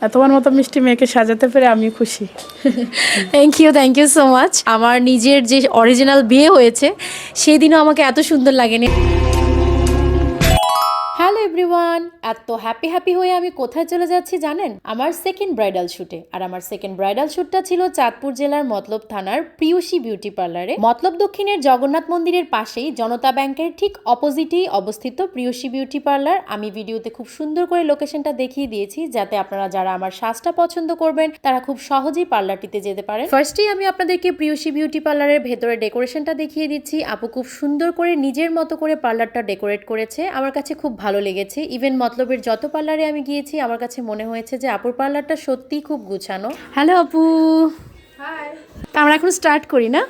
তোমার মতো মিষ্টি মেয়েকে সাজাতে পেরে আমি খুশি। Thank you so much. আমার নিজের যে অরিজিনাল বিয়ে হয়েছে সেদিনও আমাকে এত সুন্দর লাগেনি। হ্যালো এভরিওয়ান, এত হ্যাপি হয়ে আমি কোথায় চলে যাচ্ছি জানেন? আমার সেকেন্ড ব্রাইডাল শুটে। আর আমার সেকেন্ড ব্রাইডাল শুটটা ছিল চাঁদপুর জেলার মতলব থানার প্রিয়সী বিউটি পার্লারে। মতলব দক্ষিণের জগন্নাথ মন্দিরের পাশেই জনতা ব্যাংকের ঠিক অপোজিটেই অবস্থিত প্রিয়সী বিউটি পার্লার। আমি ভিডিওতে খুব সুন্দর করে লোকেশনটা দেখিয়ে দিয়েছি যাতে আপনারা যারা আমার সাজটা পছন্দ করবেন তারা খুব সহজেই পার্লারটিতে যেতে পারেন। ফার্স্টেই আমি আপনাদেরকে প্রিয়সী বিউটি পার্লারের ভেতরে ডেকোরেশনটা দেখিয়ে দিচ্ছি। আপু খুব সুন্দর করে নিজের মতো করে পার্লারটা ডেকোরেট করেছে, আমার কাছে খুব ভালো লেগেছে। ইভেন মতলবের যত পার্লারে আমি গিয়েছি আমার কাছে মনে হয়েছে যে আপুর পার্লারটা সত্যিই খুব গুছানো। হ্যালো আপু। হাই। তা আমরা এখন স্টার্ট করি না?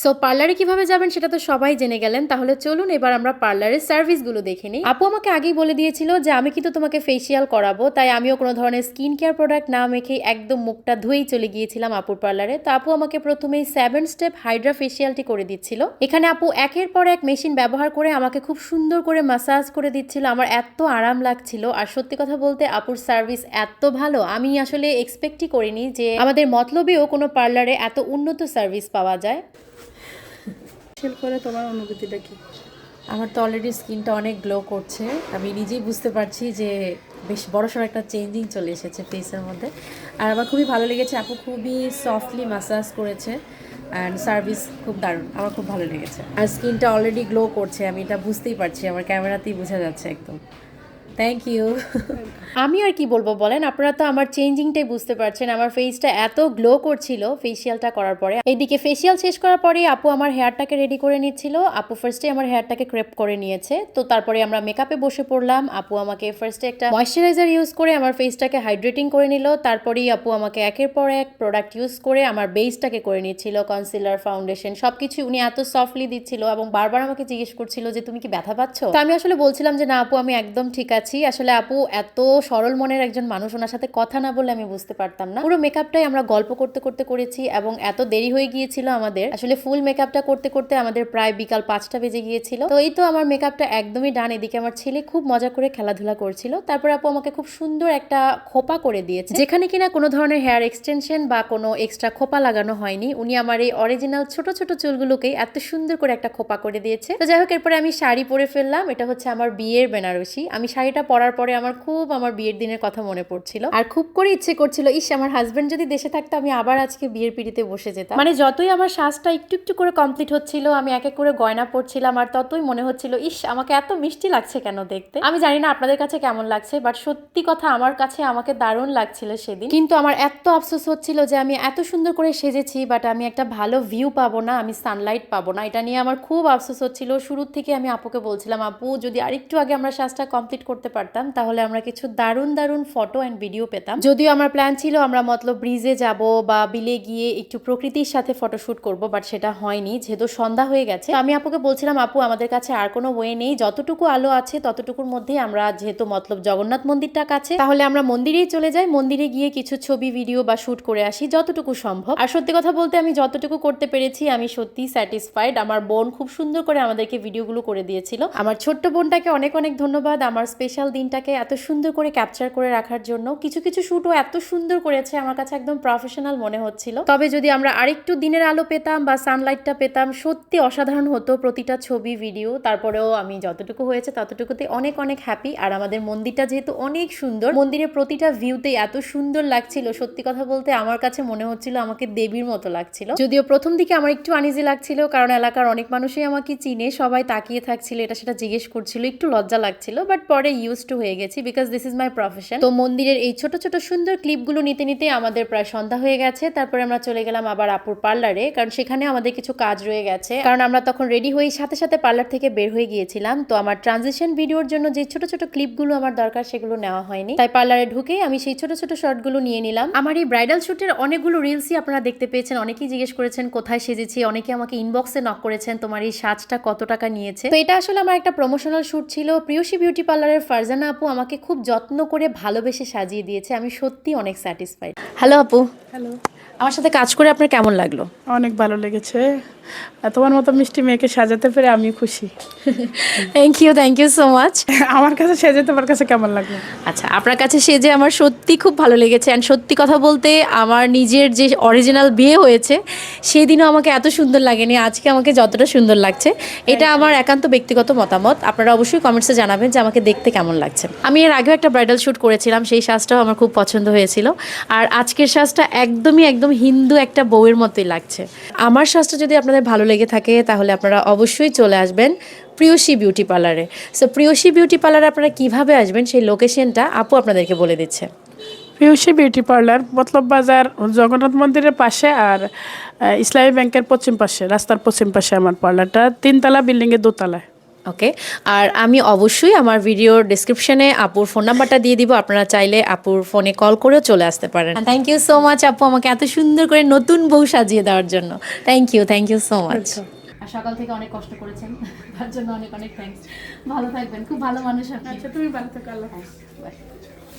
সো পার্লারে কিভাবে যাবেন সেটা তো সবাই জেনে গেলেন, তাহলে চলুন এবার আমরা পার্লারের সার্ভিসগুলো দেখে নিই। আপু আমাকে আগেই বলে দিয়েছিল যে আমি কিন্তু তোমাকে ফেসিয়াল করাবো, তাই আমিও কোনো ধরনের স্কিন কেয়ার প্রোডাক্ট না মেখে একদম মুখটা ধুয়েই চলে গিয়েছিলাম আপুর পার্লারে। তো আপু আমাকে প্রথমেই 7 স্টেপ হাইড্রা ফেসিয়ালটি করে দিচ্ছিল। এখানে আপু একের পর এক মেশিন ব্যবহার করে আমাকে খুব সুন্দর করে মাসাজ করে দিচ্ছিল। আমার এত আরাম লাগছিল। আর সত্যি কথা বলতে আপুর সার্ভিস এত ভালো, আমি আসলে এক্সপেক্টই করিনি যে আমাদের মতলবেও কোনো পার্লারে এত উন্নত সার্ভিস পাওয়া যায়। করে তোমার অনুভূতিটা কি? আমার তো অলরেডি স্কিনটা অনেক গ্লো করছে, আমি নিজেই বুঝতে পারছি যে বেশ বড়সড় একটা চেঞ্জিং চলে এসেছে ফেসের মধ্যে। আর আমার খুবই ভালো লেগেছে, আপু খুবই সফটলি ম্যাসাজ করেছে অ্যান্ড সার্ভিস খুব দারুণ, আমার খুব ভালো লেগেছে। আর স্কিনটা অলরেডি গ্লো করছে, আমি এটা বুঝতেই পারছি, আমার ক্যামেরাতেই বোঝা যাচ্ছে একদম। Thank you. আমি আর কি বলবো বলেন, আপনারা তো আমার চেঞ্জিংটাই বুঝতে পারছেন। আমার ফেসটা এত গ্লো করছিল ফেসিয়ালটা করার পরে। এইদিকে ফেসিয়াল শেষ করার পরে আপু আমার হেয়ারটাকে রেডি করে নিচ্ছিল। আপু ফার্স্টে আমার হেয়ারটাকে ক্রেপ করে নিয়েছে, তো তারপরে আমরা মেকআপে বসে পড়লাম। আপু আমাকে ফার্স্টে একটা ময়শ্চারাইজার ইউজ করে আমার ফেসটাকে হাইড্রেটিং করে নিল। তারপরেই আপু আমাকে একের পর এক প্রোডাক্ট ইউজ করে আমার বেসটাকে করে নিচ্ছিল, কনসিলার, ফাউন্ডেশন সবকিছু উনি এত সফটলি দিচ্ছিল এবং বারবার আমাকে জিজ্ঞেস করছিল যে তুমি কি ব্যথা পাচ্ছ? তো আমি আসলে বলছিলাম যে না আপু, আমি একদম ঠিক আছি। আসলে আপু এত সরল মনের একজন মানুষ, ওনার সাথে কথা না বললে আমি বুঝতে পারতাম না। পুরো মেকআপটাই আমরা গল্প করতে করতে করেছি এবং এত দেরি হয়ে গিয়েছিল আমাদের। আসলে ফুল মেকআপটা করতে করতে আমাদের প্রায় বিকাল 5টা বেজে গিয়েছিল। তো এই তো আমার মেকআপটা একদমই ডান। এদিকে আমার ছেলে খুব মজা করে খেলাধুলা করছিল। তারপর আপু আমাকে খুব সুন্দর একটা খোপা করে দিয়েছে, যেখানে কিনা কোনো ধরনের হেয়ার এক্সটেনশন বা কোনো এক্সট্রা খোপা লাগানো হয়নি। উনি আমার এই অরিজিনাল ছোট ছোট চুলগুলোকেই এত সুন্দর করে একটা খোপা করে দিয়েছে। তো যাই হোক, এরপরে আমি শাড়ি পরে ফেললাম। এটা হচ্ছে আমার বিয়ের বেনারসি। আমি শাড়িটা পরার পরে আমার খুব আমার বিয়ের দিনের কথা মনে পড়ছিল আর খুব করে ইচ্ছে করছিল, ইস আমার হাজবেন্ড যদি দেশে থাকতো আমি আবার আজকে বিয়ের পিড়িতে বসে যেতাম। মানে যতই আমার সাজটা একটু একটু করে কমপ্লিট হচ্ছিল, আমি এক এক করে গয়না পরছিলাম, আর ততই মনে হচ্ছিল ইস আমাকে এত মিষ্টি লাগছে কেন দেখতে। আমি জানি না আপনাদের কাছে কেমন লাগছে, বাট সত্যি কথা আমার কাছে আমাকে দারুণ লাগছিল সেদিন। কিন্তু আমার এত আফসোস হচ্ছিল যে আমি এত সুন্দর করে সেজেছি বাট আমি একটা ভালো ভিউ পাবো না, আমি সানলাইট পাবো না। এটা নিয়ে আমার খুব আফসোস হচ্ছিল। শুরুর থেকে আমি আপুকে বলছিলাম, আপু যদি আরেকটু আগে আমরা সাজটা কমপ্লিট করতে পারতাম তাহলে আমরা কিছু দারুণ দারুণ ফটো অ্যান্ড ভিডিও পেতাম। যদিও আমার প্ল্যান ছিল আমরা মতলব ব্রিজে যাব বা বিলে গিয়ে একটু প্রকৃতির সাথে ফটোশুট করব, বাট সেটা হয়নি যেহেতু সন্ধ্যা হয়ে গেছে। আমি আপুকে বলছিলাম, আপু আমাদের কাছে আর কোনো ওয়ে নেই, যতটুকু আলো আছে ততটুকুর মধ্যেই আমরা, যেহেতু মতলব জগন্নাথ মন্দিরটা কাছে, তাহলে আমরা মন্দিরেই চলে যাই, মন্দিরে গিয়ে কিছু ছবি ভিডিও বা শুট করে আসি যতটুকু সম্ভব। আর সত্যি কথা বলতে আমি যতটুকু করতে পেরেছি আমি সত্যি স্যাটিসফাইড। আমার বোন খুব সুন্দর করে আমাদেরকে ভিডিওগুলো করে দিয়েছিল। আমার ছোট্ট বোনটাকে অনেক অনেক ধন্যবাদ আমার স্পেশাল দিনটাকে এত সুন্দর করে ক্যাপচার করে রাখার জন্য। কিছু কিছু শুটও এত সুন্দর করেছে, আমার কাছে একদম প্রফেশনাল মনে হচ্ছিল। তবে যদি আমরা আরেকটু দিনের আলো পেতাম বা সানলাইটটা পেতাম সত্যি অসাধারণ হতো প্রতিটা ছবি ভিডিও। তারপরেও আমি যতটুকু হয়েছে ততটুকুতে অনেক অনেক হ্যাপি। আর আমাদের মন্দিরটা যেহেতু অনেক সুন্দর, মন্দিরের প্রতিটা ভিউতে এত সুন্দর লাগছিল, সত্যি কথা বলতে আমার কাছে মনে হচ্ছিল আমাকে দেবীর মতো লাগছিল। যদিও প্রথম দিকে আমার একটু আনইজি লাগছিল, কারণ এলাকার অনেক মানুষই আমাকে চিনে, সবাই তাকিয়ে থাকছিল, এটা সেটা জিজ্ঞেস করছিল, একটু লজ্জা লাগছিল, বাট পরে ইউজ টু হয়ে গেছি because this is my profession. তো মন্দিরের এই ছোট ছোট সুন্দর ক্লিপগুলো নিতে নিতে আমাদের প্রায় সন্ধ্যা হয়ে গেছে। তারপরে আমরা চলে গেলাম আবার আপুর পার্লারে, কারণ সেখানে আমাদের কিছু কাজ রয়ে গেছে, কারণ আমরা তখন রেডি হয়ে সাথে সাথে পার্লার থেকে বের হয়ে গিয়েছিলাম। তো আমার ট্রানজিশন ভিডিওর জন্য যে ছোট ছোট ক্লিপগুলো আমার দরকার সেগুলো নেওয়া হয়নি, তাই পার্লারে ঢুকেই আমি সেই ছোট ছোট শর্টগুলো নিয়ে নিলাম। আমার এই ব্রাইডাল শুটের অনেকগুলো রিলসই আপনারা দেখতে পেয়েছেন, অনেকেই জিজ্ঞেস করেছেন কোথায় সেজেছি, অনেকে আমাকে ইনবক্সে নক করেছেন তোমার এই সাজটা কত টাকা নিয়েছে। তো এটা আসলে আমার একটা প্রমোশনাল শুট ছিল। প্রিয়সী বিউটি পার্লারের ফারজানা আপু আমাকে খুব যত্ন করে ভালোবেসে সাজিয়ে দিয়েছে, আমি সত্যি অনেক স্যাটিসফাইড। হ্যালো আপু। হ্যালো। আমার সাথে কাজ করে আপনার কেমন লাগলো? অনেক ভালো লেগেছে। তোমার মতো মিষ্টি মেয়েকে সাজাতে পেরে আমি খুশি। Thank you so much. আমার কাছে সেজে তোমার কাছে কেমন লাগলো? আচ্ছা, আপনার কাছে সেজে আমার সত্যি খুব ভালো লেগেছে। অ্যান্ড সত্যি কথা বলতে আমার নিজের যে অরিজিনাল বিয়ে হয়েছে সেদিনও আমাকে এত সুন্দর লাগেনি আজকে আমাকে যতটা সুন্দর লাগছে। এটা আমার একান্ত ব্যক্তিগত মতামত, আপনারা অবশ্যই কমেন্টসে জানাবেন যে আমাকে দেখতে কেমন লাগছে। আমি এর আগেও একটা ব্রাইডাল শ্যুট করেছিলাম, সেই সাজটাও আমার খুব পছন্দ হয়েছিল। আর আজকের সাজটা একদম হিন্দু একটা বউয়ের মতোই লাগছে। আমার সাজটা যদি আপনাদের ভালো লেগে থাকে তাহলে আপনারা অবশ্যই চলে আসবেন প্রিয়সী বিউটি পার্লারে। সো প্রিয়সী বিউটি পার্লারে আপনারা কীভাবে আসবেন সেই লোকেশনটা আপু আপনাদেরকে বলে দিচ্ছে। পিউসি বিউটি পার্লার মতলব বাজার জগন্নাথ মন্দিরের পাশে আর ইসলামী ব্যাংকের পশ্চিম পাশে, রাস্তার পশ্চিম পাশে আমার পার্লারটা, 3তলা বিল্ডিংয়ের 2তলায়। ওকে, আর আমি অবশ্যই আমার ভিডিওর ডিসক্রিপশনে আপুর ফোন নাম্বারটা দিয়ে দিব, আপনারা চাইলে আপুর ফোনে কল করেও চলে আসতে পারেন। থ্যাংক ইউ সো মাচ আপু আমাকে এত সুন্দর করে নতুন বউ সাজিয়ে দেওয়ার জন্য। Thank you so much. আর সকাল থেকে অনেক কষ্ট করেছেন তার জন্য অনেক থ্যাঙ্কস। ভালো থাকবেন, খুব ভালো মানুষ আপনি। আচ্ছা, তুমি ভালো থাকো, আল্লাহ হাফেজ।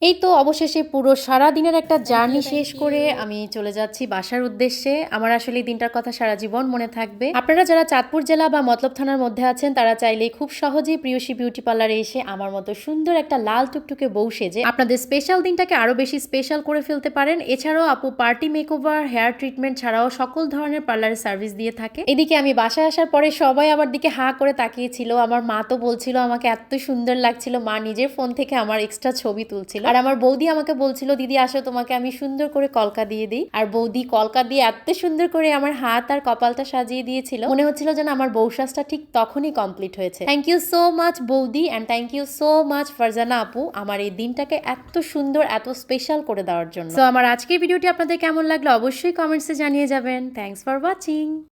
এই তো অবশেষে পুরো সারা দিনের একটা জার্নি শেষ করে আমি চলে যাচ্ছি বাসার উদ্দেশ্যে। আমার আসলে এই দিনটার কথা সারা জীবন মনে থাকবে। আপনারা যারা চাঁদপুর জেলা বা মতলব থানার মধ্যে আছেন তারা চাইলেই খুব সহজেই প্রিয়সী বিউটি পার্লারে এসে আমার মতো সুন্দর একটা লাল টুকটুকে বউ সেজে আপনাদের স্পেশাল দিনটাকে আরো বেশি স্পেশাল করে ফেলতে পারেন। এছাড়াও আপু পার্টি মেকওভার, হেয়ার ট্রিটমেন্ট ছাড়াও সকল ধরনের পার্লারের সার্ভিস দিয়ে থাকে। এদিকে আমি বাসায় আসার পরে সবাই আমার দিকে হাঁ করে তাকিয়েছিল। আমার মা তো বলছিল আমাকে এত সুন্দর লাগছিল, মা নিজের ফোন থেকে আমার এক্সট্রা ছবি তুলছিল। আর আমার বৌদি আমাকে বলছিল দিদি আসো তোমাকে আমি সুন্দর করে কলকা দিয়ে দিই। আর বৌদি কলকা দিয়ে এত সুন্দর করে আমার হাত আর কপালটা সাজিয়ে দিয়েছিল, মনে হচ্ছিল যেন আমার বউ সাজটা ঠিক তখনই কমপ্লিট হয়েছে। থ্যাংক ইউ সো মাচ বৌদি, and thank you so much Farzana আপু আমার এই দিনটাকে এত সুন্দর এত স্পেশাল করে দেওয়ার জন্য। তো আমার আজকের ভিডিওটি আপনাদের কেমন লাগলো অবশ্যই কমেন্টসে জানিয়ে যাবেন। Thanks for watching.